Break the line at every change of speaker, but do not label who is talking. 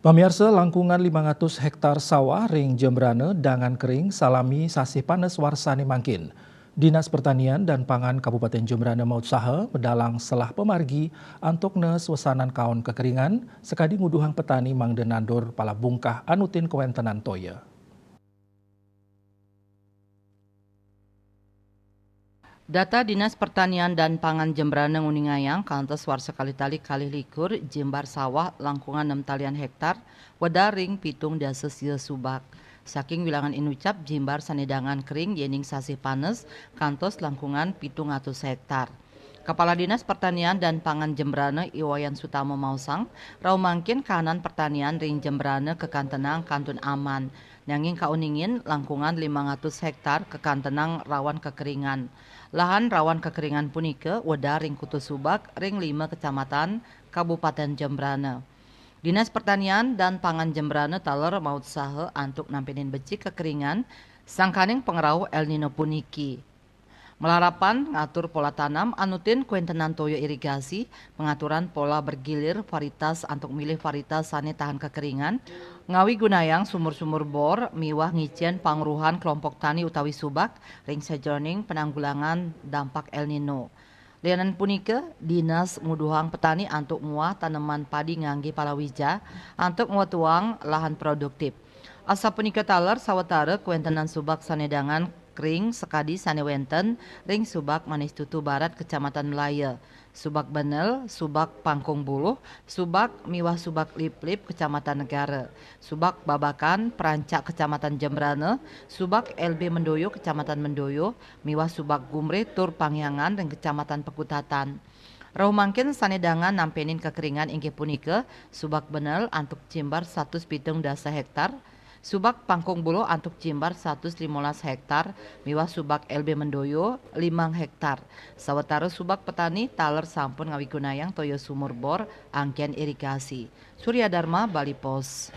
Pamirsa langkungan 500 hektar sawah ring Jembrane dangan kering salami sasih panes warsane mangkin. Dinas Pertanian dan Pangan Kabupaten Jembrane mau usaha medalang selah pemargi antuk ne suasanan kaon kekeringan sekadi nguduhang petani mangdenandur pala bungkah anutin kewentenan toya.
Data Dinas Pertanian dan Pangan Jembrane nguningayang kantos war sekali tali kali likur jembar sawah langkungan 6 talian hektar wadaring pitung dasa sia subak. Saking wilangan inucap jembar sanedangan kering yening sasih panes kantos langkungan pitung atus hektar. Kepala Dinas Pertanian dan Pangan Jembrane Iwayan Sutamo Mausang rau mangkin kahanan pertanian ring Jembrane kekantenang kantun aman. Nanging kauningin langkungan 500 hektar kekantenang rawan kekeringan. Lahan rawan kekeringan punika weda ring Kutu Subak ring 5 kecamatan Kabupaten Jembrane. Dinas Pertanian dan Pangan Jembrane taler maut sahe antuk nampenin becik kekeringan sangkaning pengerau El Nino puniki. Melarapan ngatur pola tanam anutin kuentenan toyo irigasi, pengaturan pola bergilir varietas antuk milih varietas sane tahan kekeringan, ngawi gunayang sumur-sumur bor, miwah ngicien pangruhan kelompok tani utawi subak, ring sajroning penanggulangan dampak El Nino. Lianan punika, dinas nguduhang petani antuk muah tanaman padi ngangge palawija, antuk nguatuang lahan produktif. Asa punika taler sawetara kuentenan subak sanedangan kering sekadi sane wenten ring subak manis tutu barat kecamatan Melaya, subak benel, subak pangkung buluh, subak miwah subak lip-lip kecamatan Negara, subak babakan perancak kecamatan Jembrane, subak LB Mendoyo kecamatan Mendoyo, miwah subak gumre tur pangyangan dan kecamatan Pekutatan. Rauh mangkin sanedangan nampenin kekeringan inggih punika subak benel antuk jembar 107 hektar, subak pangkung buluh antuk jembar 115 hektar, miwah subak LB Mendoyo 5 hektar. Sawetara subak petani taler sampun ngawigunayang toyo sumur bor angken irigasi. Surya Dharma, Bali Pos.